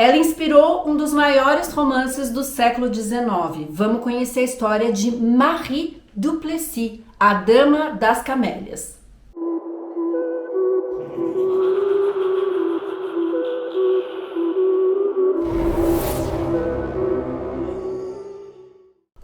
Ela inspirou um dos maiores romances do século XIX. Vamos conhecer a história de Marie Duplessis, a Dama das Camélias.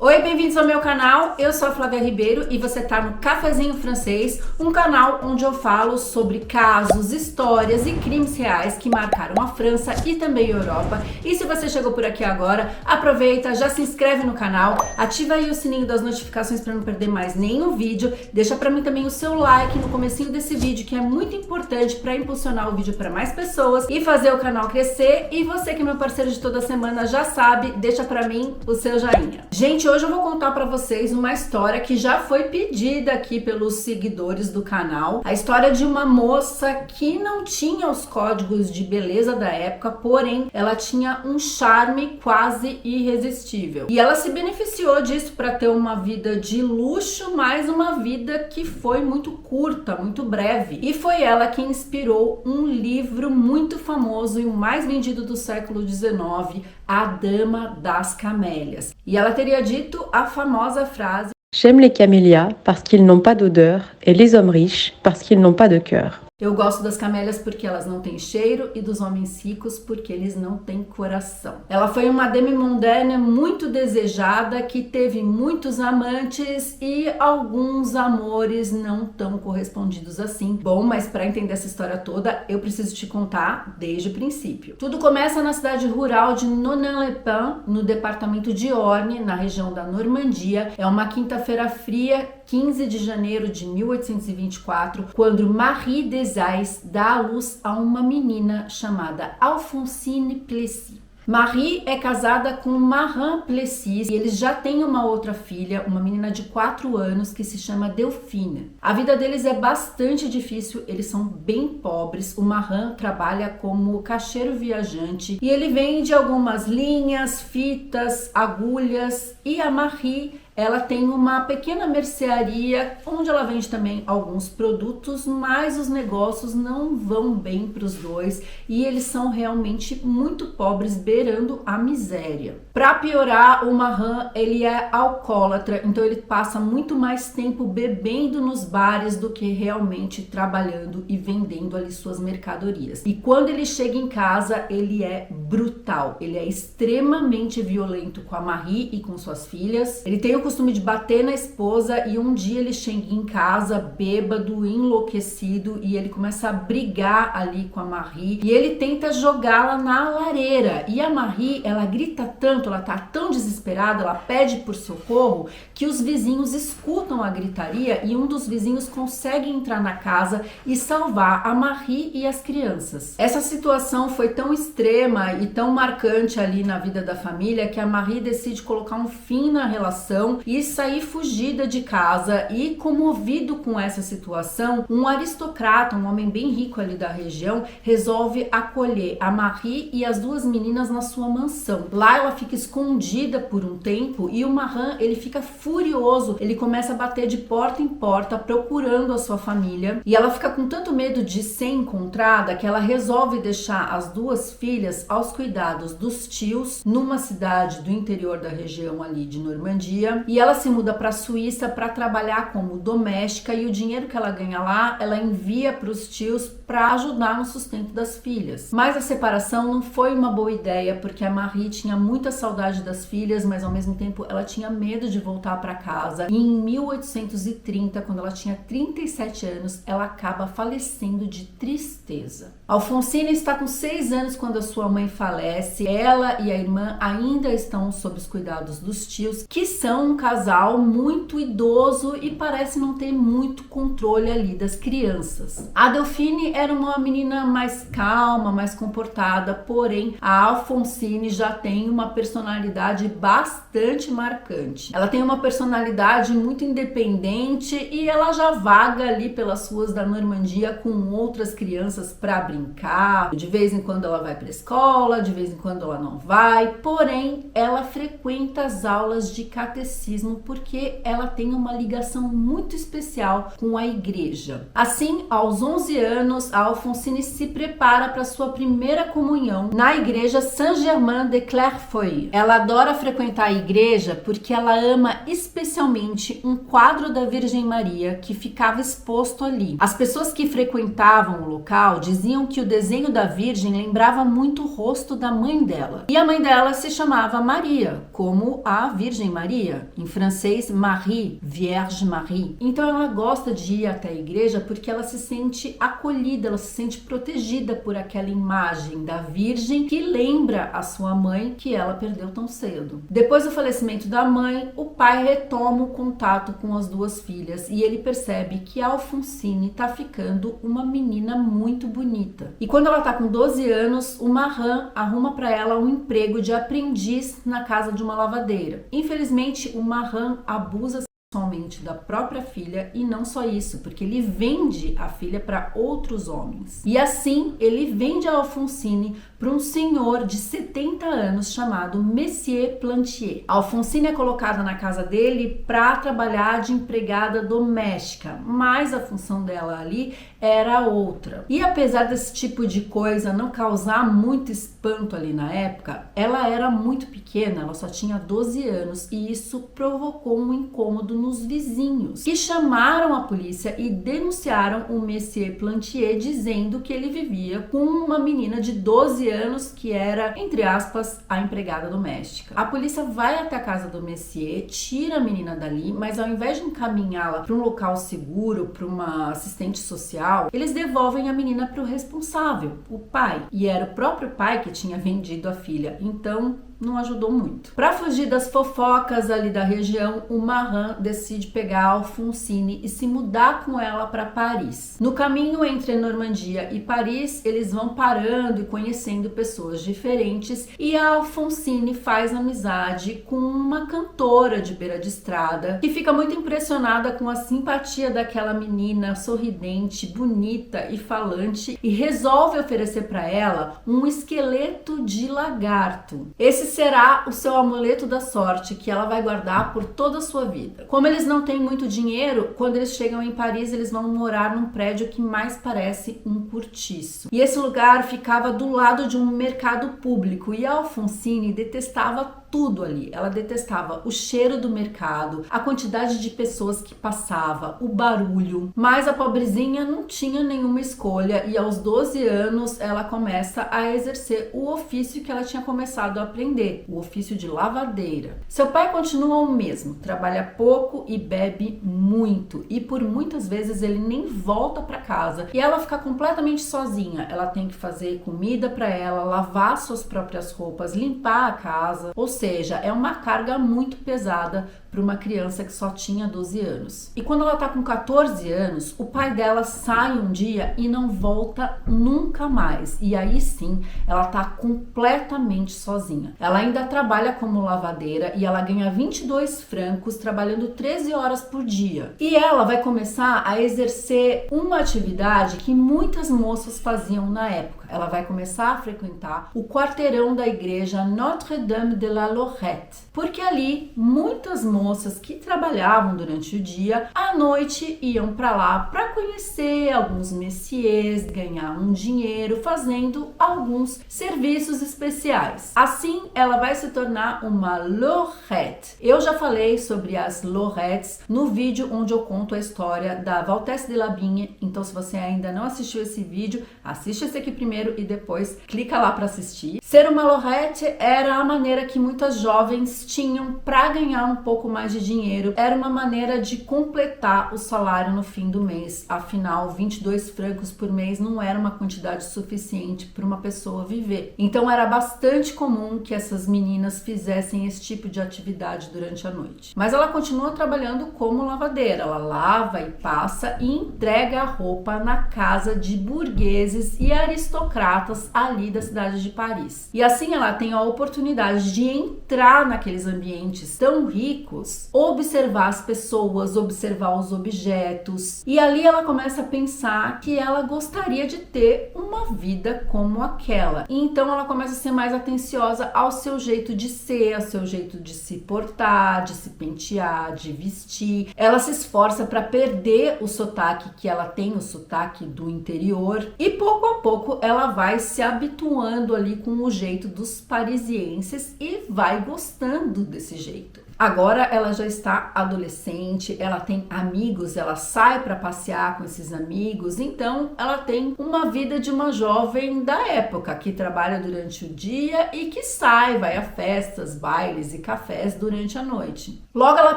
Oi, bem-vindos ao meu canal, eu sou a Flávia Ribeiro e você tá no Cafezinho Francês, um canal onde eu falo sobre casos, histórias e crimes reais que marcaram a França e também a Europa. E se você chegou por aqui agora, aproveita, já se inscreve no canal, ativa aí o sininho das notificações para não perder mais nenhum vídeo, deixa para mim também o seu like no comecinho desse vídeo, que é muito importante para impulsionar o vídeo para mais pessoas e fazer o canal crescer. E você que é meu parceiro de toda semana já sabe, deixa para mim o seu joinha. Gente, hoje eu vou contar para vocês uma história que já foi pedida aqui pelos seguidores do canal. A história de uma moça que não tinha os códigos de beleza da época, porém ela tinha um charme quase irresistível. E ela se beneficiou disso para ter uma vida de luxo, mas uma vida que foi muito curta, muito breve. E foi ela que inspirou um livro muito famoso e o mais vendido do século XIX, A Dama das Camélias. E ela teria dito a famosa frase: J'aime les camélias parce qu'ils n'ont pas d'odeur et les hommes riches parce qu'ils n'ont pas de cœur. Eu gosto das camélias porque elas não têm cheiro e dos homens ricos porque eles não têm coração. Ela foi uma demi-mondaine muito desejada que teve muitos amantes e alguns amores não tão correspondidos assim. Bom, mas para entender essa história toda, eu preciso te contar desde o princípio. Tudo começa na cidade rural de Nonant-le-Pin, no departamento de Orne, na região da Normandia. É uma quinta-feira fria, 15 de janeiro de 1824, quando Marie Desais dá à luz a uma menina chamada Alphonsine Plessis. Marie é casada com Marin Plessis e eles já têm uma outra filha, uma menina de 4 anos que se chama Delphine. A vida deles é bastante difícil, eles são bem pobres. O Marin trabalha como caixeiro viajante e ele vende algumas linhas, fitas, agulhas, e a Marie, ela tem uma pequena mercearia onde ela vende também alguns produtos, mas os negócios não vão bem para os dois e eles são realmente muito pobres, beirando a miséria. Para piorar, o Marin, ele é alcoólatra, então ele passa muito mais tempo bebendo nos bares do que realmente trabalhando e vendendo ali suas mercadorias. E quando ele chega em casa, ele é brutal, ele é extremamente violento com a Marie e com suas filhas. Ele tem o costume de bater na esposa e um dia ele chega em casa bêbado, enlouquecido, e ele começa a brigar ali com a Marie e ele tenta jogá-la na lareira. E a Marie, ela grita tanto, ela tá tão desesperada, ela pede por socorro que os vizinhos escutam a gritaria e um dos vizinhos consegue entrar na casa e salvar a Marie e as crianças. Essa situação foi tão extrema e tão marcante ali na vida da família que a Marie decide colocar um fim na relação e sair fugida de casa. E comovido com essa situação, um aristocrata, um homem bem rico ali da região, resolve acolher a Marie e as duas meninas na sua mansão. Lá ela fica escondida por um tempo e o Marin, ele fica furioso, ele começa a bater de porta em porta procurando a sua família e ela fica com tanto medo de ser encontrada que ela resolve deixar as duas filhas aos cuidados dos tios numa cidade do interior da região ali de Normandia. E ela se muda para a Suíça para trabalhar como doméstica e o dinheiro que ela ganha lá, ela envia para os tios para ajudar no sustento das filhas. Mas a separação não foi uma boa ideia porque a Marie tinha muita saudade das filhas, mas ao mesmo tempo ela tinha medo de voltar para casa. E em 1830, quando ela tinha 37 anos, ela acaba falecendo de tristeza. Alphonsine está com 6 anos quando a sua mãe falece. Ela e a irmã ainda estão sob os cuidados dos tios, que são um casal muito idoso e parece não ter muito controle ali das crianças. A Delphine era uma menina mais calma, mais comportada, porém a Alphonsine já tem uma personalidade bastante marcante. Ela tem uma personalidade muito independente e ela já vaga ali pelas ruas da Normandia com outras crianças para brincar. De vez em quando ela vai para a escola, de vez em quando ela não vai, porém ela frequenta as aulas de catecismo catolicismo porque ela tem uma ligação muito especial com a igreja. Assim, aos 11 anos, a Alfonsine se prepara para sua primeira comunhão na igreja Saint-Germain de Clairefonds. Ela adora frequentar a igreja porque ela ama especialmente um quadro da Virgem Maria que ficava exposto ali. As pessoas que frequentavam o local diziam que o desenho da Virgem lembrava muito o rosto da mãe dela. E a mãe dela se chamava Maria, como a Virgem Maria, em francês Marie, Vierge Marie. Então ela gosta de ir até a igreja porque ela se sente acolhida, ela se sente protegida por aquela imagem da Virgem que lembra a sua mãe que ela perdeu tão cedo. Depois do falecimento da mãe, o pai retoma o contato com as duas filhas e ele percebe que a Alfonsine está ficando uma menina muito bonita. E quando ela está com 12 anos, o Marin arruma para ela um emprego de aprendiz na casa de uma lavadeira. Infelizmente, o Marin abusa somente da própria filha e não só isso, porque ele vende a filha para outros homens. E assim, ele vende a Alfonsine para um senhor de 70 anos chamado Monsieur Plantier. A Alfonsine é colocada na casa dele para trabalhar de empregada doméstica, mas a função dela ali era outra. E apesar desse tipo de coisa não causar muito espanto ali na época, ela era muito pequena, ela só tinha 12 anos e isso provocou um incômodo nos vizinhos, que chamaram a polícia e denunciaram o Monsieur Plantier dizendo que ele vivia com uma menina de 12 anos que era, entre aspas, a empregada doméstica. A polícia vai até a casa do Monsieur, tira a menina dali, mas ao invés de encaminhá-la para um local seguro, para uma assistente social, eles devolvem a menina para o responsável, o pai. E era o próprio pai que tinha vendido a filha, então não ajudou muito. Para fugir das fofocas ali da região, o Marin decide pegar a Alfonsine e se mudar com ela para Paris. No caminho entre Normandia e Paris, eles vão parando e conhecendo pessoas diferentes e a Alfonsine faz amizade com uma cantora de beira de estrada que fica muito impressionada com a simpatia daquela menina sorridente, bonita e falante e resolve oferecer para ela um esqueleto de lagarto. Esse será o seu amuleto da sorte que ela vai guardar por toda a sua vida. Como eles não têm muito dinheiro, quando eles chegam em Paris, eles vão morar num prédio que mais parece um cortiço. E esse lugar ficava do lado de um mercado público e a Alfonsine detestava tudo ali. Ela detestava o cheiro do mercado, a quantidade de pessoas que passava, o barulho. Mas a pobrezinha não tinha nenhuma escolha e aos 12 anos ela começa a exercer o ofício que ela tinha começado a aprender, o ofício de lavadeira. Seu pai continua o mesmo, trabalha pouco e bebe muito e por muitas vezes ele nem volta para casa e ela fica completamente sozinha. Ela tem que fazer comida para ela, lavar suas próprias roupas, limpar a casa, ou seja, é uma carga muito pesada para uma criança que só tinha 12 anos. E quando ela tá com 14 anos, o pai dela sai um dia e não volta nunca mais. E aí sim, ela tá completamente sozinha. Ela ainda trabalha como lavadeira e ela ganha 22 francos trabalhando 13 horas por dia. E ela vai começar a exercer uma atividade que muitas moças faziam na época. Ela vai começar a frequentar o quarteirão da igreja Notre-Dame de la Lorette, porque ali muitas moças que trabalhavam durante o dia, à noite iam para lá para conhecer alguns messieurs, ganhar um dinheiro fazendo alguns serviços especiais. Assim, ela vai se tornar uma Lorette. Eu já falei sobre as Lorettes no vídeo onde eu conto a história da Valtesse de Labigne, então se você ainda não assistiu esse vídeo, assiste esse aqui primeiro e depois clica lá para assistir. Ser uma Lorette era a maneira que muitas jovens tinham para ganhar um pouco mais de dinheiro. Era uma maneira de completar o salário no fim do mês. Afinal, 22 francos por mês não era uma quantidade suficiente para uma pessoa viver. Então era bastante comum que essas meninas fizessem esse tipo de atividade durante a noite. Mas ela continua trabalhando como lavadeira. Ela lava e passa e entrega a roupa na casa de burgueses e aristocratas ali da cidade de Paris. Paris. E assim ela tem a oportunidade de entrar naqueles ambientes tão ricos, observar as pessoas, observar os objetos. E ali ela começa a pensar que ela gostaria de ter uma vida como aquela. E então ela começa a ser mais atenciosa ao seu jeito de ser, ao seu jeito de se portar, de se pentear, de vestir. Ela se esforça para perder o sotaque que ela tem, o sotaque do interior. E pouco a pouco ela vai se habituando ali com o jeito dos parisienses e vai gostando desse jeito. Agora ela já está adolescente, ela tem amigos, ela sai para passear com esses amigos, então ela tem uma vida de uma jovem da época, que trabalha durante o dia e que sai, vai a festas, bailes e cafés durante a noite. Logo ela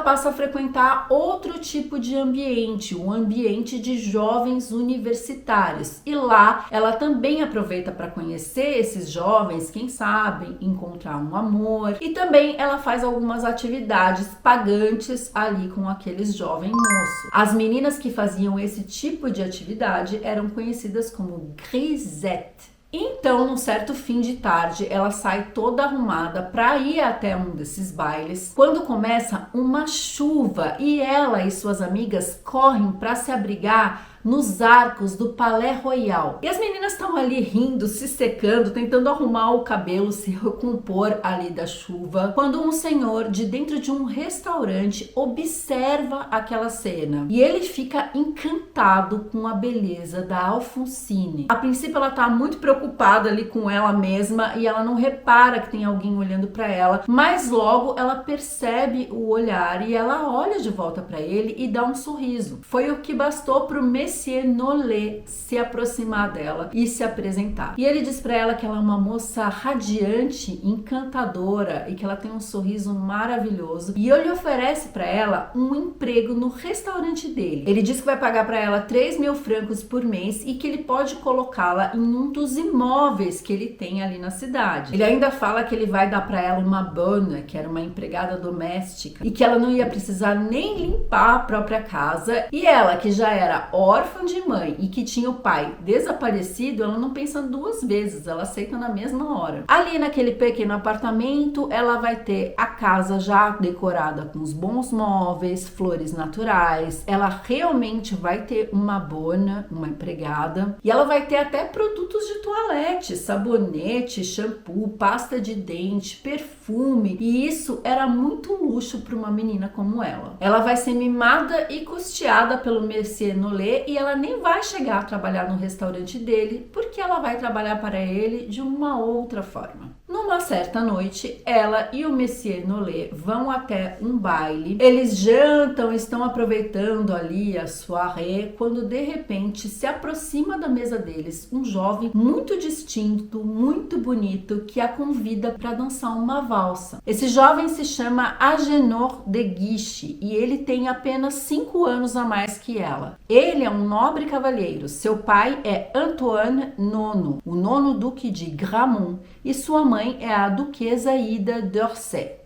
passa a frequentar outro tipo de ambiente, um ambiente de jovens universitários. E lá ela também aproveita para conhecer esses jovens, quem sabe encontrar um amor. E também ela faz algumas atividades pagantes ali com aqueles jovens moços. As meninas que faziam esse tipo de atividade eram conhecidas como grisettes. Então, num certo fim de tarde, ela sai toda arrumada para ir até um desses bailes, quando começa uma chuva e ela e suas amigas correm para se abrigar nos arcos do Palais Royal. E as meninas estão ali rindo, se secando, tentando arrumar o cabelo, se recompor ali da chuva, quando um senhor de dentro de um restaurante observa aquela cena. E ele fica encantado com a beleza da Alfonsine. A princípio ela tá muito preocupada ali com ela mesma e ela não repara que tem alguém olhando para ela, mas logo ela percebe o olhar e ela olha de volta para ele e dá um sorriso. Foi o que bastou pro Monsieur Nollet se aproximar dela e se apresentar. E ele diz para ela que ela é uma moça radiante, encantadora e que ela tem um sorriso maravilhoso. E ele oferece para ela um emprego no restaurante dele. Ele diz que vai pagar para ela 3.000 francos por mês e que ele pode colocá-la em um dos imóveis que ele tem ali na cidade. Ele ainda fala que ele vai dar para ela uma bonne, que era uma empregada doméstica, e que ela não ia precisar nem limpar a própria casa. E ela, que já era órfã de mãe e que tinha o pai desaparecido, ela não pensa duas vezes, ela aceita na mesma hora. Ali naquele pequeno apartamento, ela vai ter a casa já decorada com os bons móveis, flores naturais, ela realmente vai ter uma bonne, uma empregada, e ela vai ter até produtos de toalete, sabonete, shampoo, pasta de dente, perfume, e isso era muito luxo para uma menina como ela. Ela vai ser mimada e custeada pelo Monsieur Nollet e ela nem vai chegar a trabalhar no restaurante dele, porque ela vai trabalhar para ele de uma outra forma. Numa certa noite, ela e o Monsieur Nollet vão até um baile. Eles jantam, estão aproveitando ali a soirée, quando de repente se aproxima da mesa deles um jovem muito distinto, muito bonito, que a convida para dançar uma valsa. Esse jovem se chama Agénor de Guiche e ele tem apenas 5 anos a mais que ela. Ele é um nobre cavalheiro. Seu pai é Antoine IX, o nono duque de Gramont, e sua mãe é a duquesa Ida d'Orsay.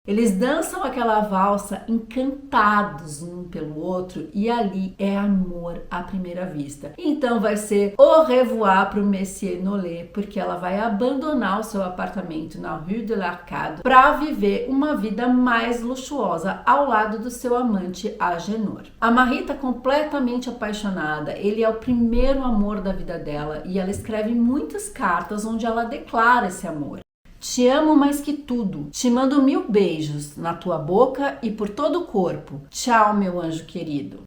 Eles dançam aquela valsa encantados um pelo outro e ali é amor à primeira vista. Então vai ser au revoir pro Monsieur Nollet, porque ela vai abandonar o seu apartamento na Rue de l'Arcade para viver uma vida mais luxuosa ao lado do seu amante Agénor. A Marie tá completamente apaixonada, ele é o primeiro amor da vida dela e ela escreve muitas cartas onde ela declara esse amor. Te amo mais que tudo. Te mando 1000 beijos na tua boca e por todo o corpo. Tchau, meu anjo querido.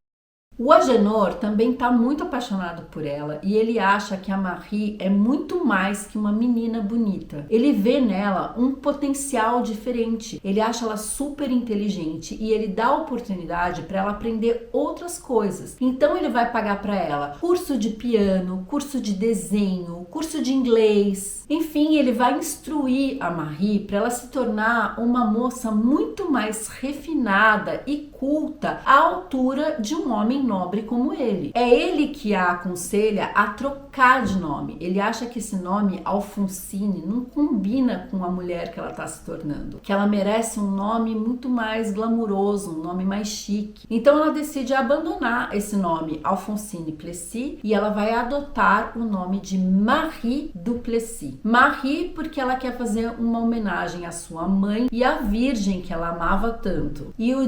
O Agénor também está muito apaixonado por ela e ele acha que a Marie é muito mais que uma menina bonita. Ele vê nela um potencial diferente. Ele acha ela super inteligente e ele dá oportunidade para ela aprender outras coisas. Então ele vai pagar para ela curso de piano, curso de desenho, curso de inglês. Enfim, ele vai instruir a Marie para ela se tornar uma moça muito mais refinada e culta à altura de um homem nobre como ele. É ele que a aconselha a trocar de nome. Ele acha que esse nome, Alfonsine, não combina com a mulher que ela está se tornando, que ela merece um nome muito mais glamuroso, um nome mais chique. Então ela decide abandonar esse nome, Alfonsine Plessis, e ela vai adotar o nome de Marie Duplessis. Marie porque ela quer fazer uma homenagem à sua mãe e à Virgem que ela amava tanto. E o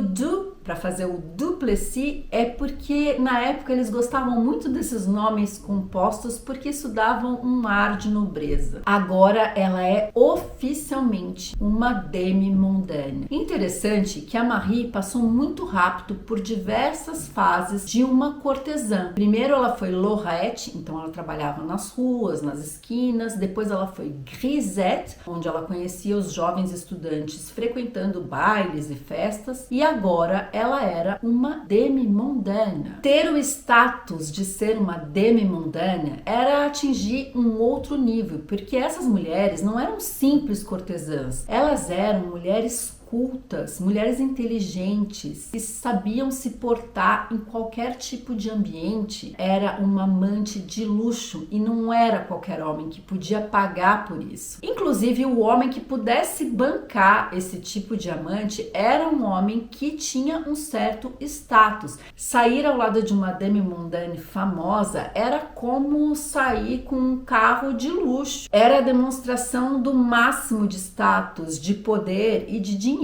para fazer o Duplessis é porque na época eles gostavam muito desses nomes compostos porque isso dava um ar de nobreza. Agora ela é oficialmente uma demi-mondaine. Interessante que a Marie passou muito rápido por diversas fases de uma cortesã. Primeiro ela foi lorette, então ela trabalhava nas ruas, nas esquinas. Depois ela foi grisette, onde ela conhecia os jovens estudantes frequentando bailes e festas. E agora ela era uma demi-mondaine. Ter o status de ser uma demi-mondaine era atingir um outro nível, porque essas mulheres não eram simples cortesãs, elas eram mulheres cultas, mulheres inteligentes, que sabiam se portar em qualquer tipo de ambiente. Era uma amante de luxo e não era qualquer homem que podia pagar por isso. Inclusive, o homem que pudesse bancar esse tipo de amante era um homem que tinha um certo status. Sair ao lado de uma demi-mondaine famosa era como sair com um carro de luxo. Era a demonstração do máximo de status, de poder e de dinheiro.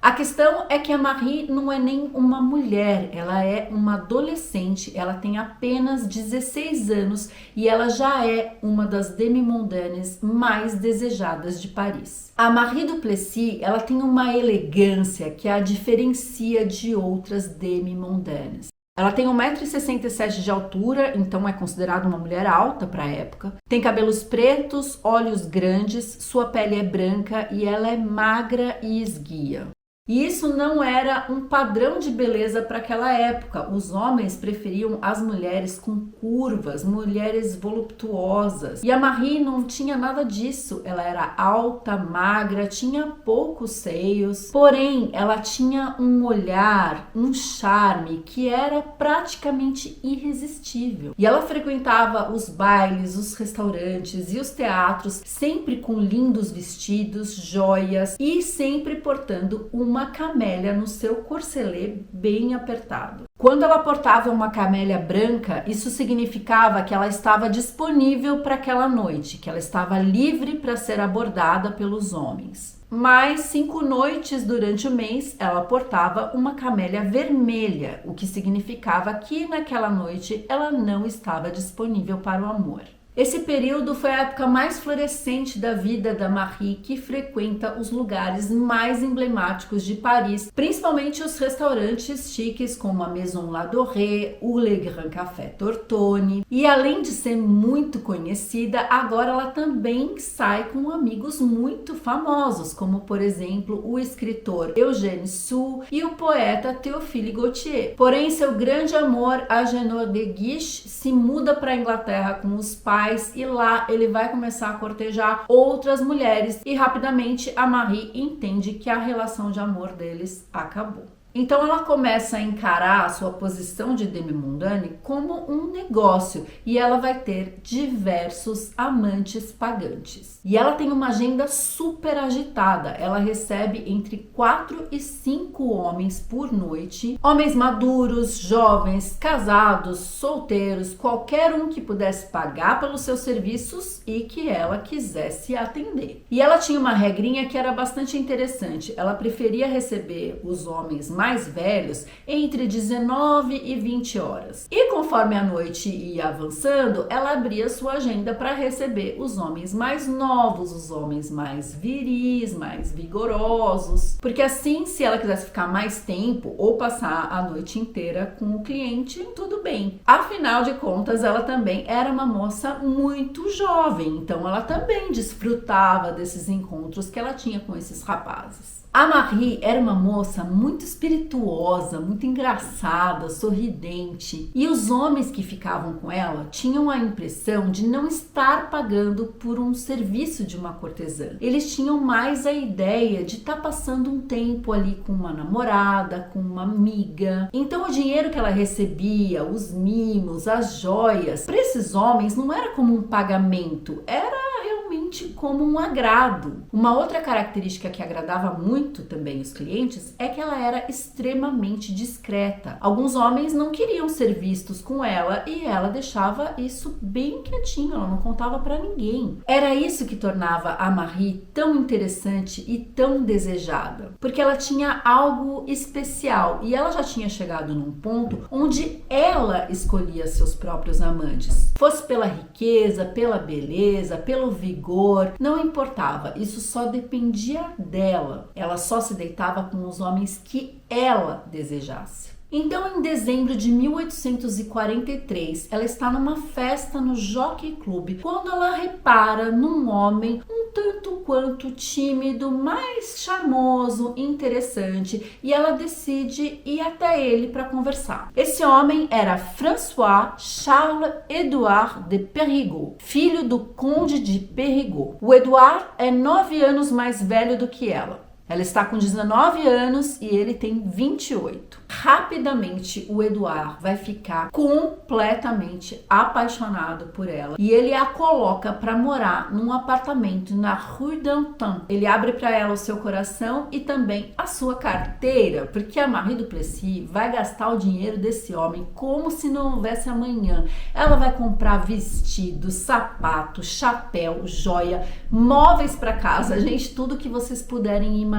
A questão é que a Marie não é nem uma mulher, ela é uma adolescente, ela tem apenas 16 anos e ela já é uma das demi-mondaines mais desejadas de Paris. A Marie Duplessis, ela tem uma elegância que a diferencia de outras demi-mondaines. Ela tem 1,67 m de altura, então é considerada uma mulher alta para a época. Tem cabelos pretos, olhos grandes, sua pele é branca e ela é magra e esguia. E isso não era um padrão de beleza para aquela época. Os homens preferiam as mulheres com curvas, mulheres voluptuosas. E a Marie não tinha nada disso. Ela era alta, magra, tinha poucos seios. Porém, ela tinha um olhar, um charme que era praticamente irresistível. E ela frequentava os bailes, os restaurantes e os teatros, sempre com lindos vestidos, joias e sempre portando uma camélia no seu corselet bem apertado. Quando ela portava uma camélia branca, isso significava que ela estava disponível para aquela noite, que ela estava livre para ser abordada pelos homens. Mas 5 noites durante o mês ela portava uma camélia vermelha, o que significava que naquela noite ela não estava disponível para o amor. Esse período foi a época mais florescente da vida da Marie, que frequenta os lugares mais emblemáticos de Paris, principalmente os restaurantes chiques como a Maison Ladurée, o Le Grand Café Tortoni. E além de ser muito conhecida, agora ela também sai com amigos muito famosos, como por exemplo o escritor Eugène Sue e o poeta Théophile Gautier. Porém, seu grande amor, Agénor de Guiche, se muda para a Inglaterra com os pais e lá ele vai começar a cortejar outras mulheres e rapidamente a Marie entende que a relação de amor deles acabou. Então ela começa a encarar a sua posição de demi-mondaine como um negócio e ela vai ter diversos amantes pagantes. E ela tem uma agenda super agitada, ela recebe entre 4 e 5 homens por noite, homens maduros, jovens, casados, solteiros, qualquer um que pudesse pagar pelos seus serviços e que ela quisesse atender. E ela tinha uma regrinha que era bastante interessante, ela preferia receber os homens mais velhos entre 19 e 20 horas. E conforme a noite ia avançando, ela abria sua agenda para receber os homens mais novos, os homens mais viris, mais vigorosos, porque assim, se ela quisesse ficar mais tempo ou passar a noite inteira com o cliente, tudo bem. Afinal de contas, ela também era uma moça muito jovem, então ela também desfrutava desses encontros que ela tinha com esses rapazes. A Marie era uma moça muito espiritual, espirituosa, muito engraçada, sorridente. E os homens que ficavam com ela tinham a impressão de não estar pagando por um serviço de uma cortesã. Eles tinham mais a ideia de estar passando um tempo ali com uma namorada, com uma amiga. Então o dinheiro que ela recebia, os mimos, as joias, para esses homens não era como um pagamento, era realmente como um agrado. Uma outra característica que agradava muito também os clientes é que ela era extremamente discreta. Alguns homens não queriam ser vistos com ela e ela deixava isso bem quietinho, ela não contava para ninguém. Era isso que tornava a Marie tão interessante e tão desejada, porque ela tinha algo especial e ela já tinha chegado num ponto onde ela escolhia seus próprios amantes. Fosse pela riqueza, pela beleza, pelo vigor, não importava, isso só dependia dela. Ela só se deitava com os homens que ela desejasse. Então, em dezembro de 1843, ela está numa festa no Jockey Club, quando ela repara num homem um tanto quanto tímido, mas charmoso, interessante, e ela decide ir até ele para conversar. Esse homem era François Charles Edouard de Périgueux, filho do Conde de Périgueux. O Edouard é 9 anos mais velho do que ela. Ela está com 19 anos e ele tem 28. Rapidamente, o Edouard vai ficar completamente apaixonado por ela e ele a coloca para morar num apartamento na Rue d'Antin. Ele abre para ela o seu coração e também a sua carteira, porque a Marie Duplessis vai gastar o dinheiro desse homem como se não houvesse amanhã. Ela vai comprar vestido, sapato, chapéu, joia, móveis para casa, gente, tudo que vocês puderem imaginar.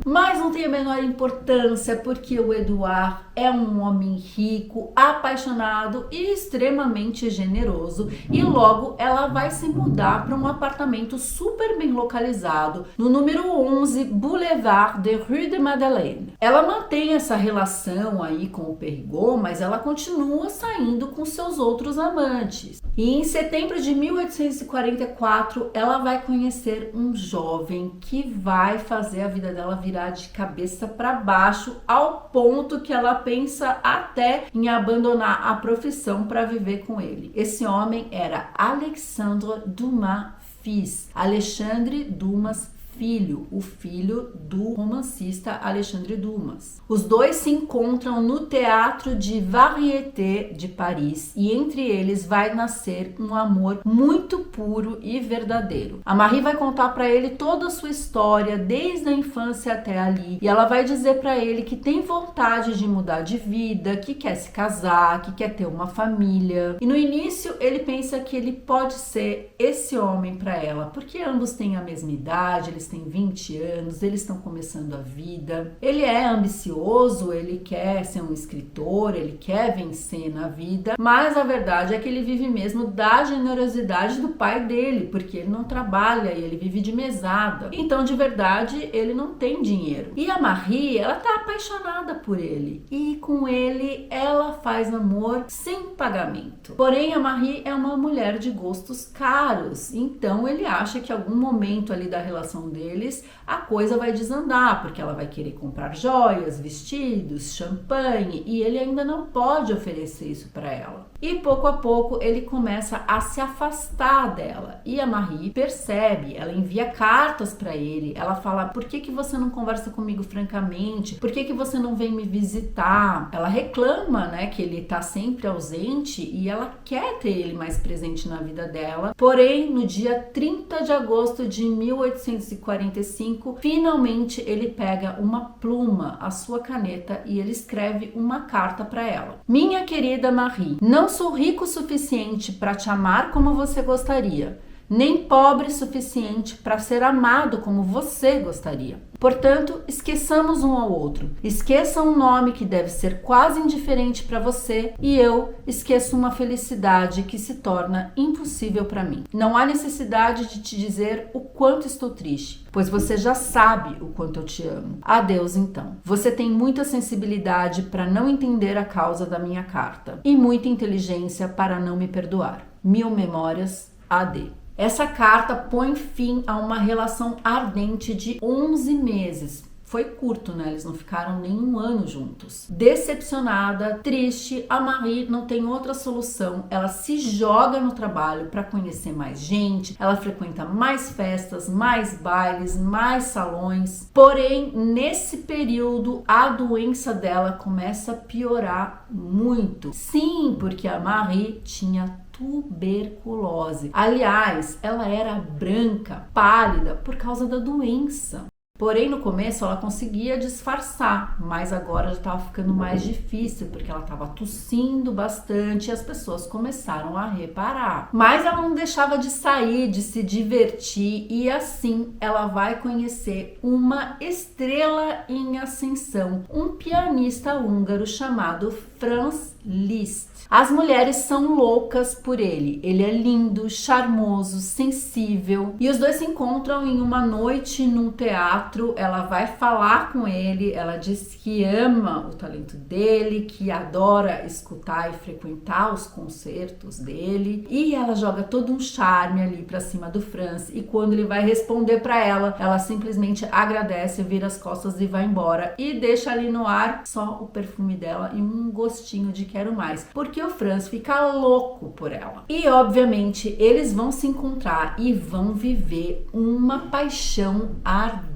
Mas não tem a menor importância, porque o Edouard é um homem rico, apaixonado e extremamente generoso, e logo ela vai se mudar para um apartamento super bem localizado no número 11 Boulevard de Rue de Madeleine. Ela mantém essa relação aí com o Périgueux, mas ela continua saindo com seus outros amantes. E em setembro de 1844, ela vai conhecer um jovem que vai fazer a vida dela virar de cabeça para baixo, ao ponto que ela pensa até em abandonar a profissão para viver com ele. Esse homem era Alexandre Dumas fils, Alexandre Dumas filho, o filho do romancista Alexandre Dumas. Os dois se encontram no Teatro de Variété de Paris e entre eles vai nascer um amor muito puro e verdadeiro. A Marie vai contar para ele toda a sua história desde a infância até ali e ela vai dizer para ele que tem vontade de mudar de vida, que quer se casar, que quer ter uma família. E no início ele pensa que ele pode ser esse homem para ela, porque ambos têm a mesma idade, eles têm 20 anos, eles estão começando a vida. Ele é ambicioso, ele quer ser um escritor, ele quer vencer na vida, mas a verdade é que ele vive mesmo da generosidade do pai dele, porque ele não trabalha e ele vive de mesada. Então, de verdade, ele não tem dinheiro. E a Marie, ela tá apaixonada por ele. E com ele, ela faz amor sem pagamento. Porém, a Marie é uma mulher de gostos caros. Então, ele acha que em algum momento ali da relação deles, a coisa vai desandar, porque ela vai querer comprar joias, vestidos, champanhe, e ele ainda não pode oferecer isso para ela. E pouco a pouco ele começa a se afastar dela. E a Marie percebe, ela envia cartas para ele, ela fala: por que você não conversa comigo francamente? Por que você não vem me visitar? Ela reclama, né, que ele tá sempre ausente e ela quer ter ele mais presente na vida dela. Porém, no dia 30 de agosto de 1845, finalmente ele pega uma pluma, a sua caneta, e ele escreve uma carta para ela. Minha querida Marie, não sou rico o suficiente para te amar como você gostaria, nem pobre o suficiente para ser amado como você gostaria. Portanto, esqueçamos um ao outro. Esqueça um nome que deve ser quase indiferente para você e eu esqueço uma felicidade que se torna impossível para mim. Não há necessidade de te dizer o quanto estou triste, pois você já sabe o quanto eu te amo. Adeus, então. Você tem muita sensibilidade para não entender a causa da minha carta e muita inteligência para não me perdoar. Mil memórias, AD. Essa carta põe fim a uma relação ardente de 11 meses. foi curto, né? Eles não ficaram nem um ano juntos. Decepcionada, triste, a Marie não tem outra solução. Ela se joga no trabalho para conhecer mais gente, ela frequenta mais festas, mais bailes, mais salões. Porém, nesse período, a doença dela começa a piorar muito. Sim, porque a Marie tinha tuberculose. Aliás, ela era branca, pálida por causa da doença. Porém, no começo ela conseguia disfarçar, mas agora já estava ficando mais difícil, porque ela estava tossindo bastante e as pessoas começaram a reparar. Mas ela não deixava de sair, de se divertir, e assim ela vai conhecer uma estrela em ascensão, um pianista húngaro chamado Franz Liszt. As mulheres são loucas por ele. Ele é lindo, charmoso, sensível. E os dois se encontram em uma noite num teatro. Ela vai falar com ele. Ela diz que ama o talento dele, que adora escutar e frequentar os concertos dele. E ela joga todo um charme ali pra cima do Franz. E quando ele vai responder pra ela, ela simplesmente agradece, vira as costas e vai embora. E deixa ali no ar só o perfume dela e um gostinho de quero mais. Porque o Franz fica louco por ela. E obviamente eles vão se encontrar e vão viver uma paixão ardente.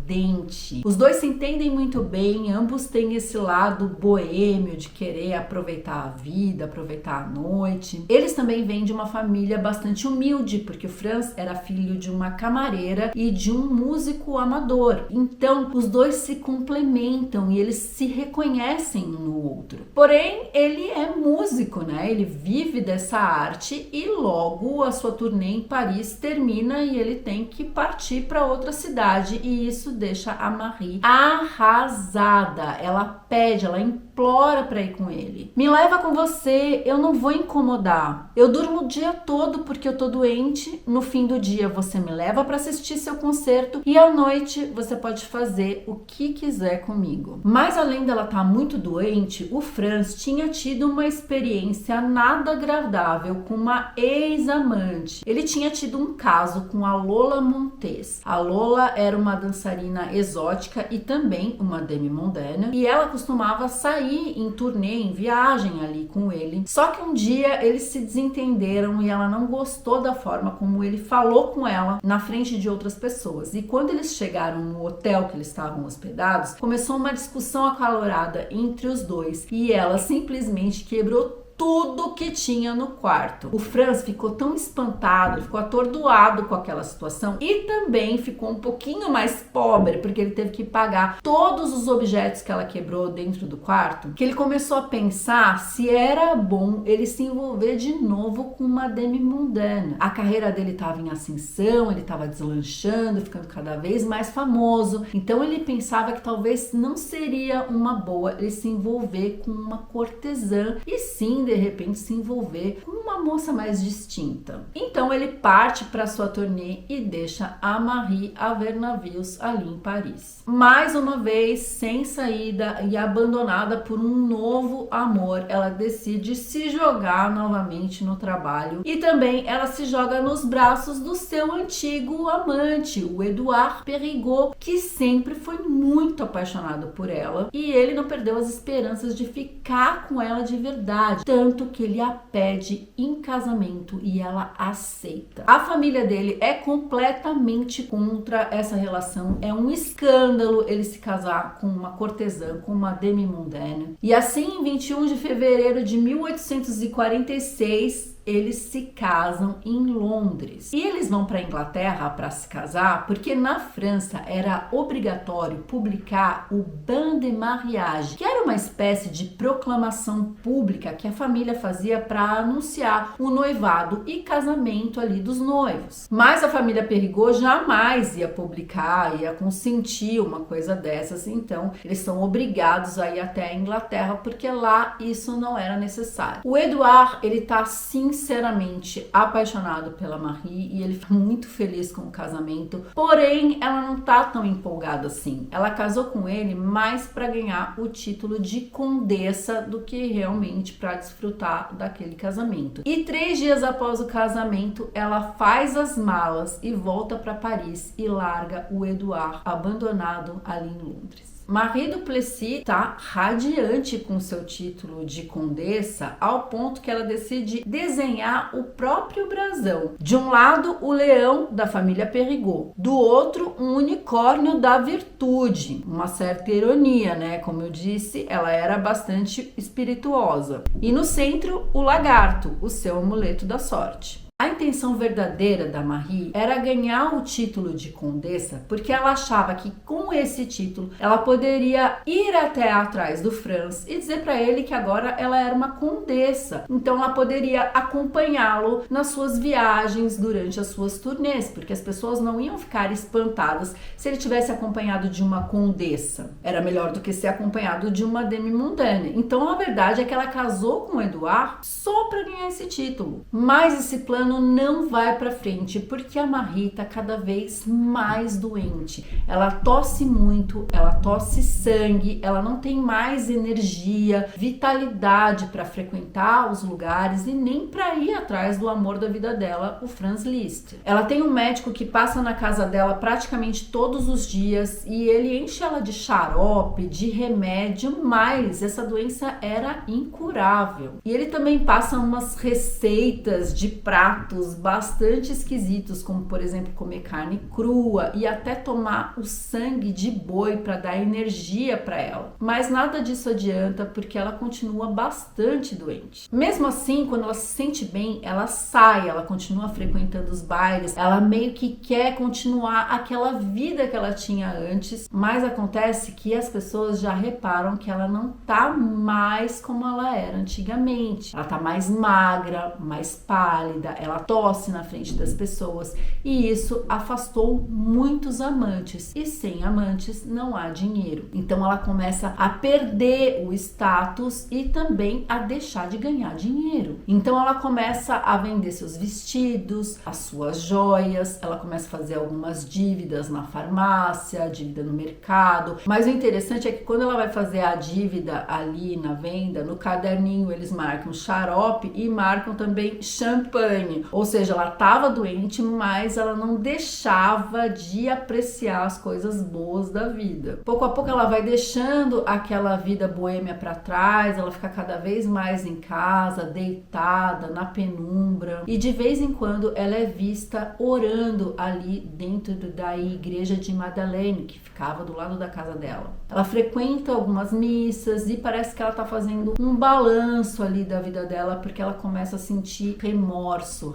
Os dois se entendem muito bem, ambos têm esse lado boêmio de querer aproveitar a vida, aproveitar a noite. Eles também vêm de uma família bastante humilde, porque o Franz era filho de uma camareira e de um músico amador. Então os dois se complementam e eles se reconhecem um no outro. Porém, ele é músico, né? Ele vive dessa arte e logo a sua turnê em Paris termina e ele tem que partir para outra cidade, e isso deixa a Marie arrasada. Ela pede, ela implora para ir com ele. Me leva com você, eu não vou incomodar. Eu durmo o dia todo porque eu tô doente. No fim do dia você me leva para assistir seu concerto e à noite você pode fazer o que quiser comigo. Mas além dela estar muito doente, o Franz tinha tido uma experiência nada agradável com uma ex-amante. Ele tinha tido um caso com a Lola Montez. A Lola era uma dançarina exótica e também uma demi-mondaine, e ela costumava sair em turnê, em viagem ali com ele. Só que um dia eles se desentenderam e ela não gostou da forma como ele falou com ela na frente de outras pessoas. E quando eles chegaram no hotel que eles estavam hospedados, começou uma discussão acalorada entre os dois e ela simplesmente quebrou tudo que tinha no quarto. O Franz ficou tão espantado, ficou atordoado com aquela situação e também ficou um pouquinho mais pobre, porque ele teve que pagar todos os objetos que ela quebrou dentro do quarto, que ele começou a pensar se era bom ele se envolver de novo com uma demi-mondaine. A carreira dele estava em ascensão, ele estava deslanchando, ficando cada vez mais famoso, então ele pensava que talvez não seria uma boa ele se envolver com uma cortesã, e sim, de repente, se envolver com uma moça mais distinta. Então ele parte para sua turnê e deixa a Marie a ver navios ali em Paris. Mais uma vez, sem saída e abandonada por um novo amor, ela decide se jogar novamente no trabalho e também ela se joga nos braços do seu antigo amante, o Edouard Perrigot, que sempre foi muito apaixonado por ela, e ele não perdeu as esperanças de ficar com ela de verdade, tanto que ele a pede em casamento e ela aceita. A família dele é completamente contra essa relação, é um escândalo ele se casar com uma cortesã, com uma demi-mondaine. E assim, em 21 de fevereiro de 1846, eles se casam em Londres. E eles vão para a Inglaterra para se casar porque na França era obrigatório publicar o bain de mariage, que era uma espécie de proclamação pública que a família fazia para anunciar o noivado e casamento ali dos noivos. Mas a família Perrigot jamais ia publicar, ia consentir uma coisa dessas, então eles são obrigados a ir até a Inglaterra porque lá isso não era necessário. O Edouard, ele tá sinceramente apaixonado pela Marie e ele fica muito feliz com o casamento, porém ela não tá tão empolgada assim. Ela casou com ele mais para ganhar o título de condessa do que realmente para desfrutar daquele casamento. E 3 dias após o casamento, ela faz as malas e volta para Paris e larga o Edouard abandonado ali em Londres. Marie Duplessis está radiante com seu título de condessa, ao ponto que ela decide desenhar o próprio brasão. De um lado, o leão da família Périgueux, do outro, um unicórnio da virtude. Uma certa ironia, né? Como eu disse, ela era bastante espirituosa. E no centro, o lagarto, o seu amuleto da sorte. A intenção verdadeira da Marie era ganhar o título de condessa porque ela achava que com esse título ela poderia ir até atrás do Franz e dizer para ele que agora ela era uma condessa. Então ela poderia acompanhá-lo nas suas viagens durante as suas turnês, porque as pessoas não iam ficar espantadas se ele tivesse acompanhado de uma condessa. Era melhor do que ser acompanhado de uma demi-mondaine. Então a verdade é que ela casou com o Edouard só para ganhar esse título. Mas esse plano não vai para frente porque a Marie tá cada vez mais doente. Ela tosse muito, ela tosse sangue, ela não tem mais energia, vitalidade para frequentar os lugares e nem para ir atrás do amor da vida dela, o Franz Liszt. Ela tem um médico que passa na casa dela praticamente todos os dias e ele enche ela de xarope, de remédio, mas essa doença era incurável. E ele também passa umas receitas de pratos bastante esquisitos, como por exemplo comer carne crua e até tomar o sangue de boi para dar energia para ela. Mas nada disso adianta porque ela continua bastante doente. Mesmo assim, quando ela se sente bem, ela sai, ela continua frequentando os bailes, ela meio que quer continuar aquela vida que ela tinha antes, mas acontece que as pessoas já reparam que ela não tá mais como ela era antigamente. Ela tá mais magra, mais pálida, ela tosse na frente das pessoas e isso afastou muitos amantes e sem amantes não há dinheiro. Então ela começa a perder o status e também a deixar de ganhar dinheiro. Então ela começa a vender seus vestidos, as suas joias, ela começa a fazer algumas dívidas na farmácia, dívida no mercado, mas o interessante é que quando ela vai fazer a dívida ali na venda, no caderninho eles marcam xarope e marcam também champanhe. Ou seja, ela estava doente, mas ela não deixava de apreciar as coisas boas da vida. Pouco a pouco ela vai deixando aquela vida boêmia para trás, ela fica cada vez mais em casa, deitada, na penumbra. E de vez em quando ela é vista orando ali dentro da igreja de Madeleine, que ficava do lado da casa dela. Ela frequenta algumas missas e parece que ela está fazendo um balanço ali da vida dela, porque ela começa a sentir remorso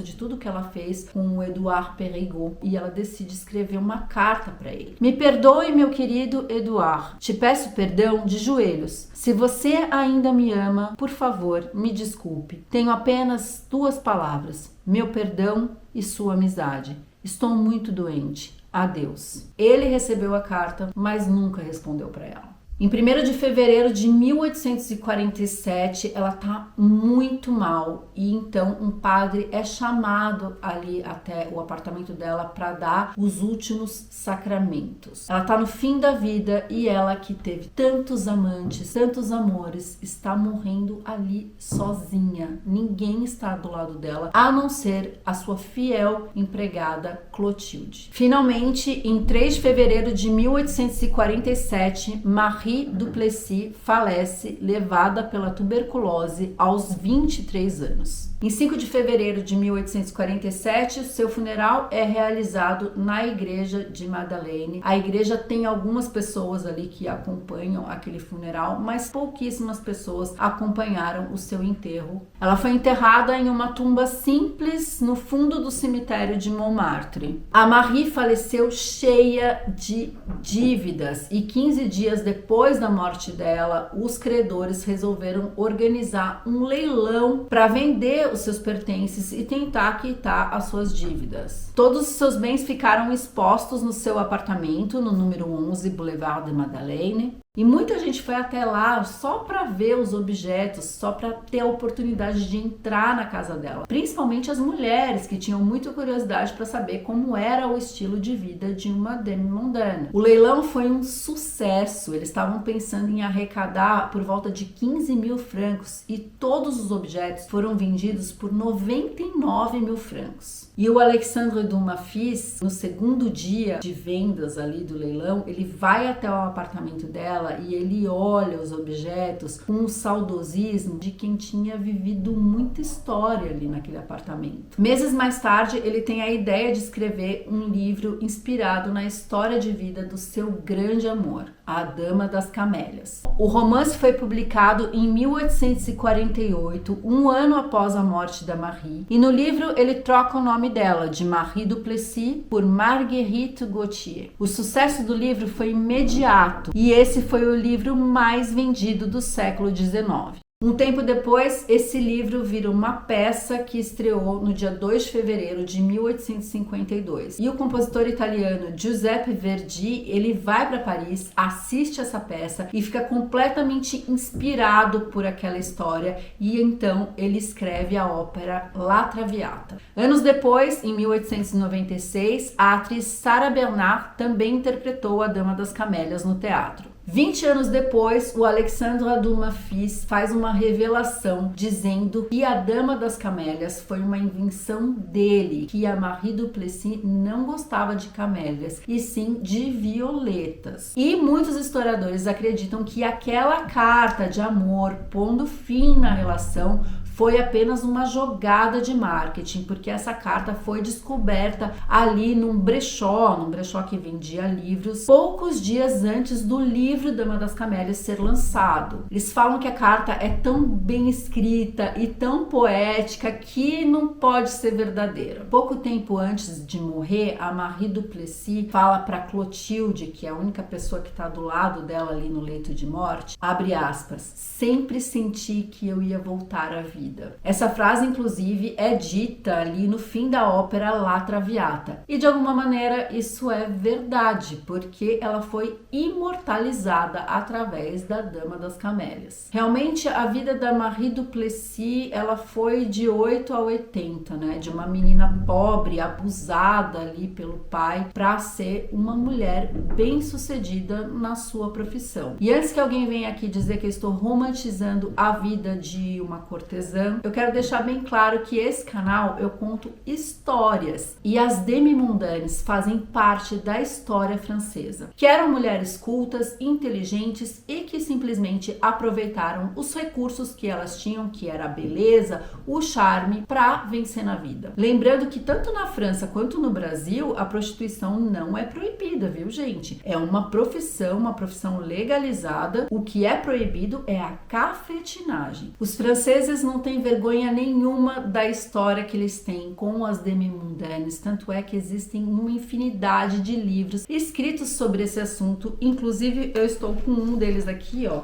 de tudo que ela fez com o Edouard Périgueux e ela decide escrever uma carta para ele. Me perdoe, meu querido Edouard. Te peço perdão de joelhos. Se você ainda me ama, por favor, me desculpe. Tenho apenas 2 palavras: meu perdão e sua amizade. Estou muito doente. Adeus. Ele recebeu a carta, mas nunca respondeu para ela. Em 1º de fevereiro de 1847, ela tá muito mal e então um padre é chamado ali até o apartamento dela para dar os últimos sacramentos. Ela tá no fim da vida e ela, que teve tantos amantes, tantos amores, está morrendo ali sozinha. Ninguém está do lado dela, a não ser a sua fiel empregada Clotilde. Finalmente, em 3 de fevereiro de 1847, Marie Duplessis falece, levada pela tuberculose aos 23 anos. Em 5 de fevereiro de 1847, seu funeral é realizado na igreja de Madeleine. A igreja tem algumas pessoas ali que acompanham aquele funeral, mas pouquíssimas pessoas acompanharam o seu enterro. Ela foi enterrada em uma tumba simples no fundo do cemitério de Montmartre. A Marie faleceu cheia de dívidas e 15 dias depois da morte dela, os credores resolveram organizar um leilão para vender os seus pertences e tentar quitar as suas dívidas. Todos os seus bens ficaram expostos no seu apartamento no número 11 Boulevard de Madeleine. E muita gente foi até lá só para ver os objetos, só para ter a oportunidade de entrar na casa dela. Principalmente as mulheres, que tinham muita curiosidade para saber como era o estilo de vida de uma demi-mondaine. O leilão foi um sucesso. Eles estavam pensando em arrecadar por volta de 15 mil francos e todos os objetos foram vendidos por 99 mil francos. E o Alexandre Dumas Fils, no segundo dia de vendas ali do leilão, ele vai até o apartamento dela e ele olha os objetos com um saudosismo de quem tinha vivido muita história ali naquele apartamento. Meses mais tarde, ele tem a ideia de escrever um livro inspirado na história de vida do seu grande amor, a Dama das Camélias. O romance foi publicado em 1848, um ano após a morte da Marie, e no livro ele troca o nome dela, de Marie Duplessis, por Marguerite Gautier. O sucesso do livro foi imediato e esse foi o livro mais vendido do século XIX. Um tempo depois, esse livro vira uma peça que estreou no dia 2 de fevereiro de 1852. E o compositor italiano Giuseppe Verdi, ele vai para Paris, assiste essa peça e fica completamente inspirado por aquela história e então ele escreve a ópera La Traviata. Anos depois, em 1896, a atriz Sarah Bernard também interpretou a Dama das Camélias no teatro. 20 anos depois, o Alexandre Dumas Fils faz uma revelação dizendo que a Dama das Camélias foi uma invenção dele, que a Marie Duplessis não gostava de camélias, e sim de violetas. E muitos historiadores acreditam que aquela carta de amor pondo fim na relação foi apenas uma jogada de marketing, porque essa carta foi descoberta ali num brechó que vendia livros, poucos dias antes do livro Dama das Camélias ser lançado. Eles falam que a carta é tão bem escrita e tão poética que não pode ser verdadeira. Pouco tempo antes de morrer, a Marie Duplessis fala para Clotilde, que é a única pessoa que está do lado dela ali no leito de morte, abre aspas, sempre senti que eu ia voltar à vida. Essa frase, inclusive, é dita ali no fim da ópera La Traviata. E de alguma maneira isso é verdade, porque ela foi imortalizada através da Dama das Camélias. Realmente a vida da Marie Duplessis, ela foi de 8 a 80, né? De uma menina pobre, abusada ali pelo pai, para ser uma mulher bem-sucedida na sua profissão. E antes que alguém venha aqui dizer que eu estou romantizando a vida de uma cortesã, eu quero deixar bem claro que esse canal eu conto histórias e as demi-mondaines fazem parte da história francesa, que eram mulheres cultas, inteligentes e que simplesmente aproveitaram os recursos que elas tinham, que era a beleza, o charme, para vencer na vida. Lembrando que tanto na França quanto no Brasil a prostituição não é proibida, viu, gente? É uma profissão legalizada. O que é proibido é a cafetinagem. Os franceses não têm vergonha nenhuma da história que eles têm com as demi-mondaines, tanto é que existem uma infinidade de livros escritos sobre esse assunto, inclusive eu estou com um deles aqui, ó,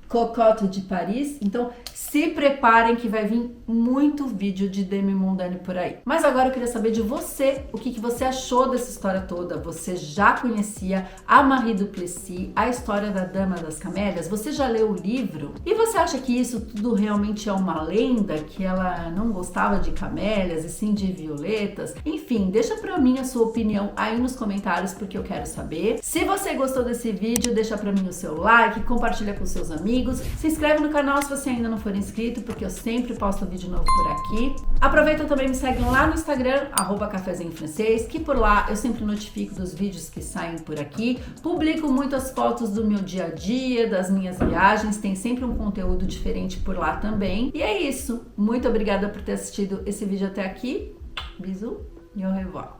Cocotte de Paris, então se preparem que vai vir muito vídeo de demi-mondaine por aí. Mas agora eu queria saber de você, o que você achou dessa história toda? Você já conhecia a Marie Duplessis, a história da Dama das Camélias? Você já leu o livro? E você acha que isso tudo realmente é uma lenda, que ela não gostava de camélias e sim de violetas? Enfim, deixa pra mim a sua opinião aí nos comentários, porque eu quero saber. Se você gostou desse vídeo, deixa pra mim o seu like, compartilha com seus amigos, se inscreve no canal se você ainda não for inscrito, porque eu sempre posto vídeo novo por aqui. Aproveita também e me segue lá no Instagram, @cafezinhofrancês, que por lá eu sempre notifico dos vídeos que saem por aqui. Publico muitas fotos do meu dia a dia, das minhas viagens, tem sempre um conteúdo diferente por lá também. E é isso. Muito obrigada por ter assistido esse vídeo até aqui. Bisous e au revoir.